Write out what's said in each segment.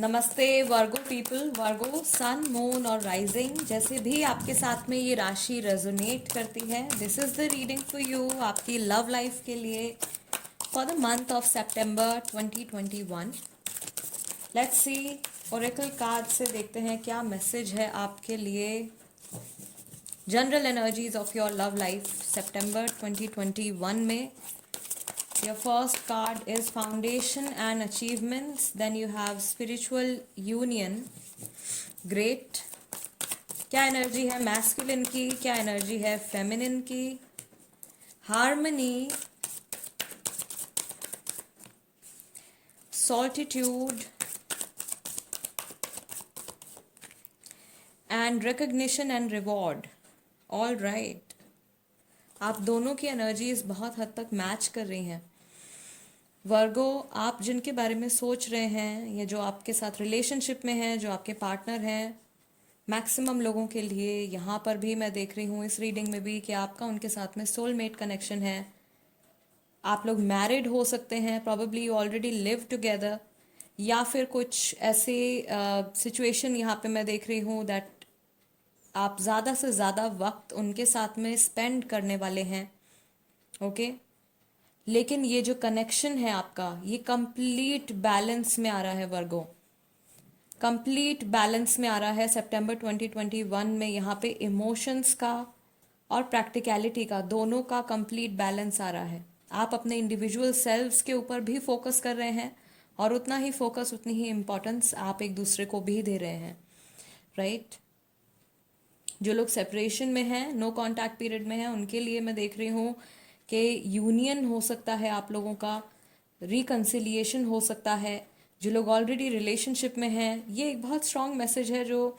नमस्ते वर्गो पीपल। वर्गो sun moon और rising जैसे भी आपके साथ में ये राशि रेजोनेट करती है, this is the reading for you आपकी लव लाइफ के लिए फॉर द मंथ ऑफ सितंबर 2021। लेट्स सी, ओरेकल कार्ड से देखते हैं क्या मैसेज है आपके लिए। General energies of your love life सितंबर 2021 में। Your first card is foundation and achievements. Then you have spiritual union. Great. क्या एनर्जी है मैस्कुलिन की, क्या एनर्जी है फेमिनिन की? Harmony, solitude and recognition and reward. All right, आप दोनों की एनर्जीज बहुत हद तक मैच कर रही हैं। वर्गो, आप जिनके बारे में सोच रहे हैं या जो आपके साथ रिलेशनशिप में हैं, जो आपके पार्टनर हैं, मैक्सिमम लोगों के लिए यहाँ पर भी मैं देख रही हूँ इस रीडिंग में भी कि आपका उनके साथ में सोलमेट कनेक्शन है। आप लोग मैरिड हो सकते हैं, probably you already live together, या फिर कुछ ऐसे सिचुएशन यहाँ पे मैं देख रही हूँ दैट आप ज़्यादा से ज़्यादा वक्त उनके साथ में स्पेंड करने वाले हैं। ओके, लेकिन ये जो कनेक्शन है आपका, ये कंप्लीट बैलेंस में आ रहा है वर्गो, कंप्लीट बैलेंस में आ रहा है सितंबर 2021 में। यहाँ पे इमोशंस का और प्रैक्टिकलिटी का, दोनों का कंप्लीट बैलेंस आ रहा है। आप अपने इंडिविजुअल सेल्व्स के ऊपर भी फोकस कर रहे हैं और उतना ही फोकस, उतनी ही इम्पोर्टेंस आप एक दूसरे को भी दे रहे हैं, राइट? जो लोग सेपरेशन में हैं, नो कॉन्टैक्ट पीरियड में हैं, उनके लिए मैं देख रही हूँ कि यूनियन हो सकता है आप लोगों का, रिकन्सिलिएशन हो सकता है। जो लोग ऑलरेडी रिलेशनशिप में हैं, ये एक बहुत स्ट्रॉन्ग मैसेज है जो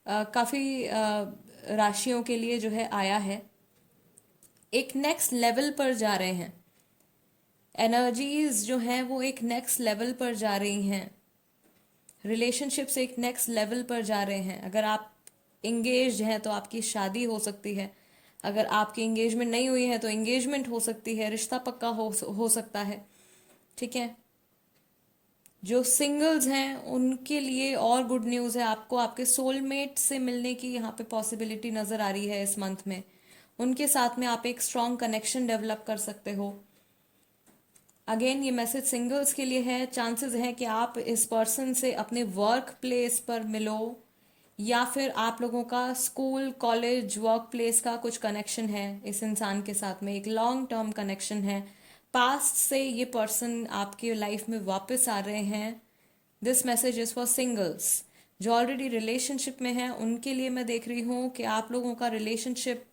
काफ़ी राशियों के लिए जो है आया है। एक नेक्स्ट लेवल पर जा रहे हैं, एनर्जीज जो हैं वो एक नेक्स्ट लेवल पर जा रही हैं, रिलेशनशिप से एक नेक्स्ट लेवल पर जा रहे हैं। अगर आप इंगेज हैं तो आपकी शादी हो सकती है, अगर आपकी इंगेजमेंट नहीं हुई है तो इंगेजमेंट हो सकती है, रिश्ता पक्का हो सकता है, ठीक है? जो सिंगल्स हैं उनके लिए और गुड न्यूज़ है, आपको आपके सोलमेट से मिलने की यहाँ पे पॉसिबिलिटी नज़र आ रही है इस मंथ में। उनके साथ में आप एक स्ट्रॉन्ग कनेक्शन डेवलप कर सकते हो। अगेन ये मैसेज सिंगल्स के लिए है। चांसेस हैं कि आप इस पर्सन से अपने वर्क प्लेस पर मिलो, या फिर आप लोगों का स्कूल कॉलेज वर्क प्लेस का कुछ कनेक्शन है इस इंसान के साथ में, एक लॉन्ग टर्म कनेक्शन है। पास्ट से ये पर्सन आपके लाइफ में वापस आ रहे हैं। This message is for singles. जो ऑलरेडी रिलेशनशिप में हैं उनके लिए मैं देख रही हूँ कि आप लोगों का रिलेशनशिप,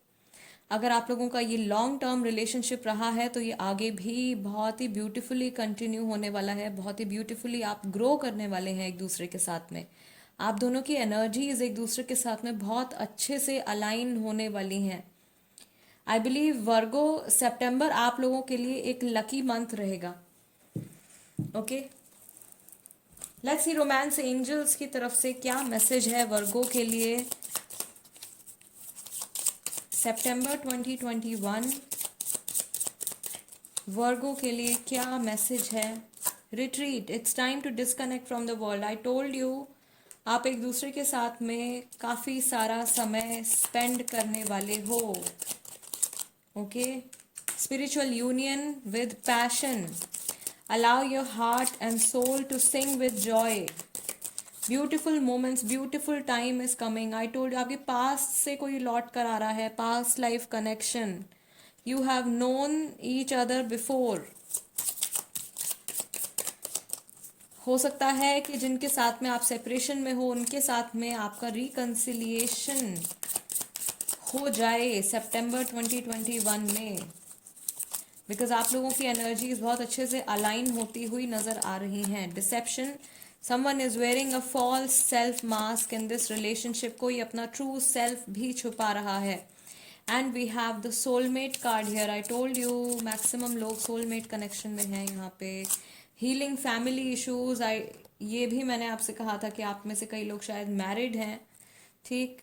अगर आप लोगों का ये लॉन्ग टर्म रिलेशनशिप रहा है तो ये आगे भी बहुत ही ब्यूटीफुली कंटिन्यू होने वाला है, बहुत ही ब्यूटीफुली आप ग्रो करने वाले हैं एक दूसरे के साथ में। आप दोनों की एनर्जीज एक दूसरे के साथ में बहुत अच्छे से अलाइन होने वाली हैं। आई बिलीव वर्गो, सितंबर आप लोगों के लिए एक लकी मंथ रहेगा। Okay, let's see romance angels की तरफ से क्या मैसेज है वर्गो के लिए सितंबर 2021। वर्गो के लिए क्या मैसेज है? Retreat, it's time to disconnect from the world. I told you, आप एक दूसरे के साथ में काफ़ी सारा समय स्पेंड करने वाले हो। Okay, spiritual union with passion. Allow your heart and soul to sing with joy. Beautiful moments, beautiful time is coming. I told you, आपके पास्ट से कोई लौट कर आ रहा है, past life connection. You have known each other before. हो सकता है कि जिनके साथ में आप सेपरेशन में हो उनके साथ में आपका रिकन्सिलिएशन हो जाए सितंबर 2021 में, बिकॉज आप लोगों की एनर्जीज बहुत अच्छे से अलाइन होती हुई नजर आ रही हैं। Deception, someone is wearing a false self mask in this relationship. कोई अपना ट्रू सेल्फ भी छुपा रहा है। And we have the soulmate card here. I told you, maximum लोग सोलमेट कनेक्शन में हैं यहाँ पे। हीलिंग फैमिली इश्यूज, ये भी मैंने आपसे कहा था कि आप में से कई लोग शायद मैरिड हैं, ठीक?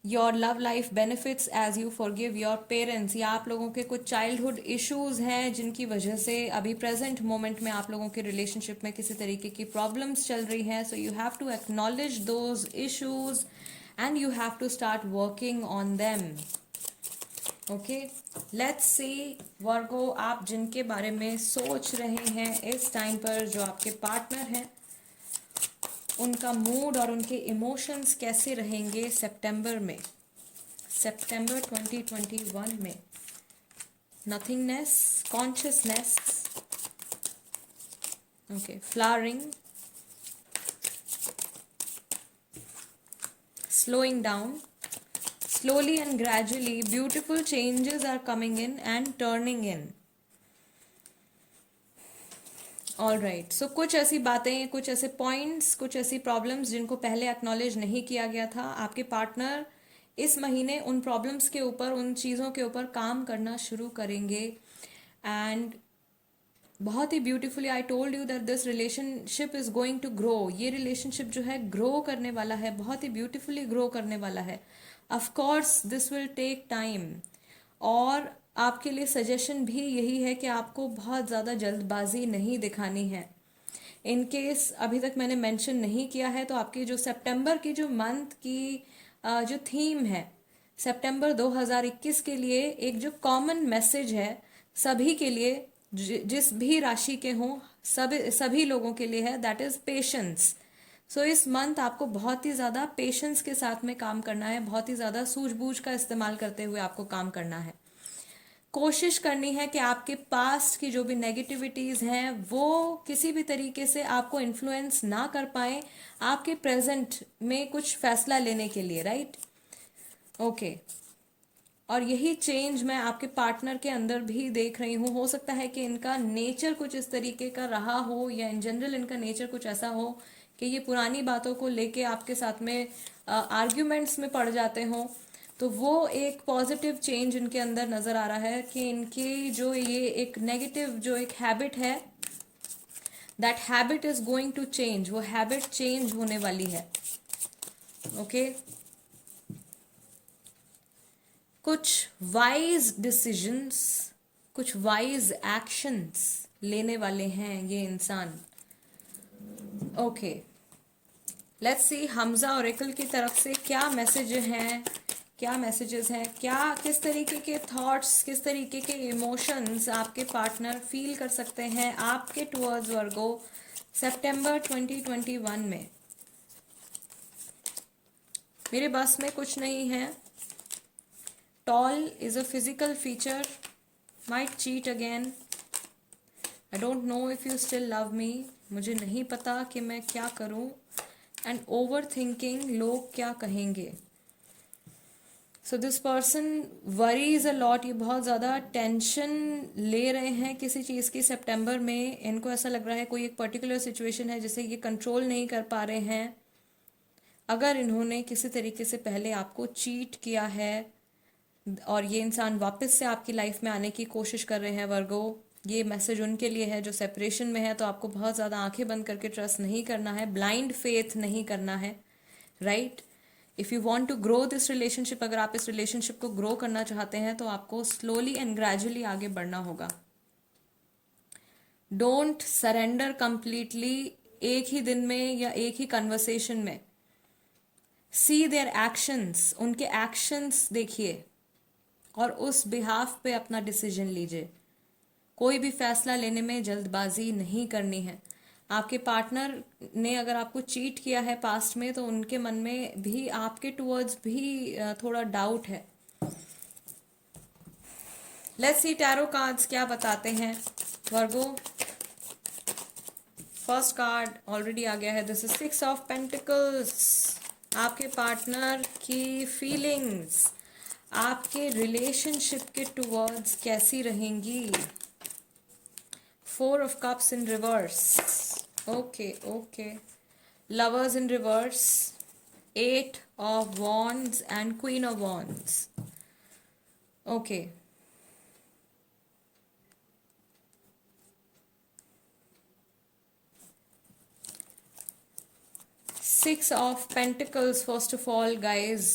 Your love life benefits as you forgive your parents, या आप लोगों के कुछ चाइल्डहुड इश्यूज हैं जिनकी वजह से अभी प्रेजेंट मोमेंट में आप लोगों के रिलेशनशिप में किसी तरीके की प्रॉब्लम्स चल रही हैं. So you have to acknowledge those issues and you have to start working on them. Okay, let's see Virgo, आप जिनके बारे में सोच रहे हैं इस टाइम पर, जो आपके पार्टनर हैं, उनका मूड और उनके इमोशंस कैसे रहेंगे सितंबर में, सितंबर 2021 में. Nothingness, consciousness, okay, flowering, slowing down, slowly and gradually beautiful changes are coming in and turning in. All right, so कुछ ऐसी बातें, कुछ ऐसे पॉइंट्स, कुछ ऐसी प्रॉब्लम्स जिनको पहले एक्नॉलेज नहीं किया गया था, आपके पार्टनर इस महीने उन प्रॉब्लम्स के ऊपर, उन चीज़ों के ऊपर काम करना शुरू करेंगे. एंड बहुत ही beautifully I told you that this relationship is going to grow. ये रिलेशनशिप जो है ग्रो करने वाला है, बहुत ही ब्यूटीफुली ग्रो करने वाला है. Of course this will take time. और आपके लिए सजेशन भी यही है कि आपको बहुत ज़्यादा जल्दबाजी नहीं दिखानी है. इन केस अभी तक मैंने मेंशन नहीं किया है, तो आपकी जो सितंबर की जो मंथ की जो थीम है सितंबर 2021 के लिए, एक जो कॉमन मैसेज है सभी के लिए, जिस भी राशि के हों, सभी लोगों के लिए है, दैट इज पेशेंस. सो इस मंथ आपको बहुत ही ज़्यादा पेशेंस के साथ में काम करना है, बहुत ही ज़्यादा सूझबूझ का इस्तेमाल करते हुए आपको काम करना है. कोशिश करनी है कि आपके पास्ट की जो भी नेगेटिविटीज़ हैं वो किसी भी तरीके से आपको इन्फ्लुएंस ना कर पाए आपके प्रेजेंट में कुछ फैसला लेने के लिए, राइट? ओके, और यही चेंज मैं आपके पार्टनर के अंदर भी देख रही हूँ. हो सकता है कि इनका नेचर कुछ इस तरीके का रहा हो, या इन जनरल इनका नेचर कुछ ऐसा हो कि ये पुरानी बातों को लेके आपके साथ में आर्ग्यूमेंट्स में पड़ जाते हों. तो वो एक पॉजिटिव चेंज इनके अंदर नज़र आ रहा है कि इनकी जो ये एक नेगेटिव जो एक हैबिट है, that habit is going to change. वो हैबिट चेंज होने वाली है. ओके, कुछ वाइज डिसीजंस, कुछ वाइज एक्शंस लेने वाले हैं ये इंसान. Okay, let's see Hamza oracle की तरफ से क्या मैसेज हैं, क्या मैसेजेस हैं, क्या किस तरीके के थॉट्स, किस तरीके के इमोशंस आपके पार्टनर फील कर सकते हैं आपके टुवर्ड्स वर्गो सितंबर 2021 में. मेरे बस में कुछ नहीं है. Tall is a physical feature, might cheat again, I don't know if you still love me, मुझे नहीं पता कि मैं क्या करूं. एंड ओवर थिंकिंग, लोग क्या कहेंगे. So this person worries a lot. ये बहुत ज़्यादा टेंशन ले रहे हैं किसी चीज़ की सितंबर में. इनको ऐसा लग रहा है कोई एक पर्टिकुलर सिचुएशन है जिसे ये कंट्रोल नहीं कर पा रहे हैं. अगर इन्होंने किसी तरीके से पहले आपको चीट किया है और ये इंसान वापस से आपकी लाइफ में आने की कोशिश कर रहे हैं वर्गो, ये मैसेज उनके लिए है जो सेपरेशन में है. तो आपको बहुत ज़्यादा आंखें बंद करके ट्रस्ट नहीं करना है, ब्लाइंड फेथ नहीं करना है, right? If you want to grow this relationship, अगर आप इस रिलेशनशिप को ग्रो करना चाहते हैं तो आपको स्लोली एंड ग्रेजुअली आगे बढ़ना होगा. डोंट सरेंडर कंप्लीटली एक ही दिन में या एक ही कन्वर्सेशन में. सी देयर एक्शंस, उनके एक्शंस देखिए और उस बिहाफ पे अपना डिसीजन लीजिए. कोई भी फैसला लेने में जल्दबाजी नहीं करनी है. आपके पार्टनर ने अगर आपको चीट किया है पास्ट में, तो उनके मन में भी आपके टुवर्ड्स भी थोड़ा डाउट है. लेट्स सी टैरो कार्ड्स क्या बताते हैं वर्गो. फर्स्ट कार्ड ऑलरेडी आ गया है, दिस इज 6 ऑफ पेंटिकल्स. आपके पार्टनर की फीलिंग्स आपके रिलेशनशिप के टुवर्ड्स कैसी रहेंगी. 4 of cups in reverse. Okay. Lovers in reverse. 8 of wands and queen of wands. Okay. Six of pentacles, first of all, guys.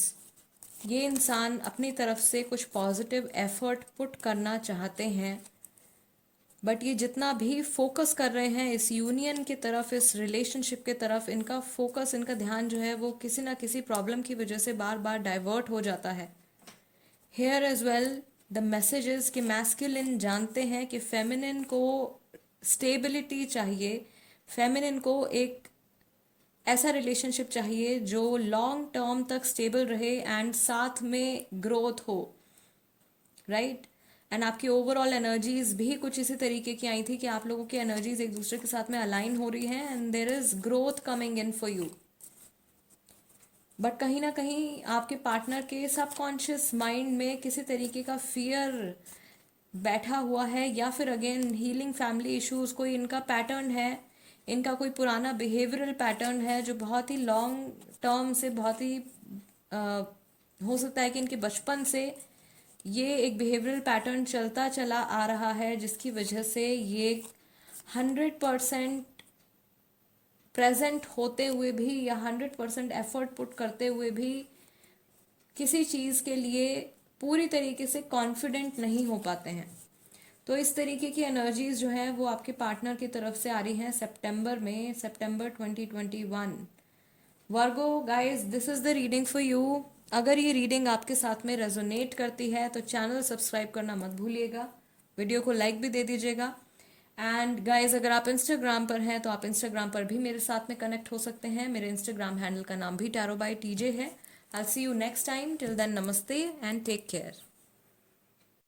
ये इंसान अपनी तरफ से कुछ पॉजिटिव एफर्ट पुट करना चाहते हैं, बट ये जितना भी फोकस कर रहे हैं इस यूनियन की तरफ, इस रिलेशनशिप की तरफ, इनका फोकस, इनका ध्यान जो है वो किसी ना किसी प्रॉब्लम की वजह से बार बार डाइवर्ट हो जाता है। Here as well the messages कि मैस्कुलिन जानते हैं कि फेमिनिन को स्टेबिलिटी चाहिए, फेमिनिन को एक ऐसा रिलेशनशिप चाहिए जो लॉन्ग टर्म तक स्टेबल रहे एंड साथ में ग्रोथ हो, राइट। एंड आपकी ओवरऑल एनर्जीज भी कुछ इसी तरीके की आई थी कि आप लोगों की एनर्जीज एक दूसरे के साथ में अलाइन हो रही हैं and there is growth coming in for you. But कहीं ना कहीं आपके पार्टनर के सबकॉन्शियस माइंड में किसी तरीके का फियर बैठा हुआ है, या फिर अगेन हीलिंग फैमिली इश्यूज कोई इनका पैटर्न है, इनका कोई पुराना बिहेवियरल पैटर्न है जो बहुत ही लॉन्ग टर्म से, बहुत ही हो सकता है कि इनके बचपन से ये एक बिहेवियरल पैटर्न चलता चला आ रहा है, जिसकी वजह से ये 100% प्रेजेंट होते हुए भी या 100% एफर्ट पुट करते हुए भी किसी चीज़ के लिए पूरी तरीके से कॉन्फिडेंट नहीं हो पाते हैं। तो इस तरीके की एनर्जीज जो है वो आपके पार्टनर की तरफ से आ रही हैं सितंबर में, सितंबर 2021। Virgo guys, this is the reading for you. अगर ये रीडिंग आपके साथ में रेजोनेट करती है तो चैनल सब्सक्राइब करना मत भूलिएगा, वीडियो को लाइक भी दे दीजिएगा। एंड गाइस, अगर आप इंस्टाग्राम पर हैं तो आप इंस्टाग्राम पर भी मेरे साथ में कनेक्ट हो सकते हैं। मेरे इंस्टाग्राम हैंडल का नाम भी टैरो बाय टीजे है। I see you next time, till then नमस्ते एंड टेक केयर।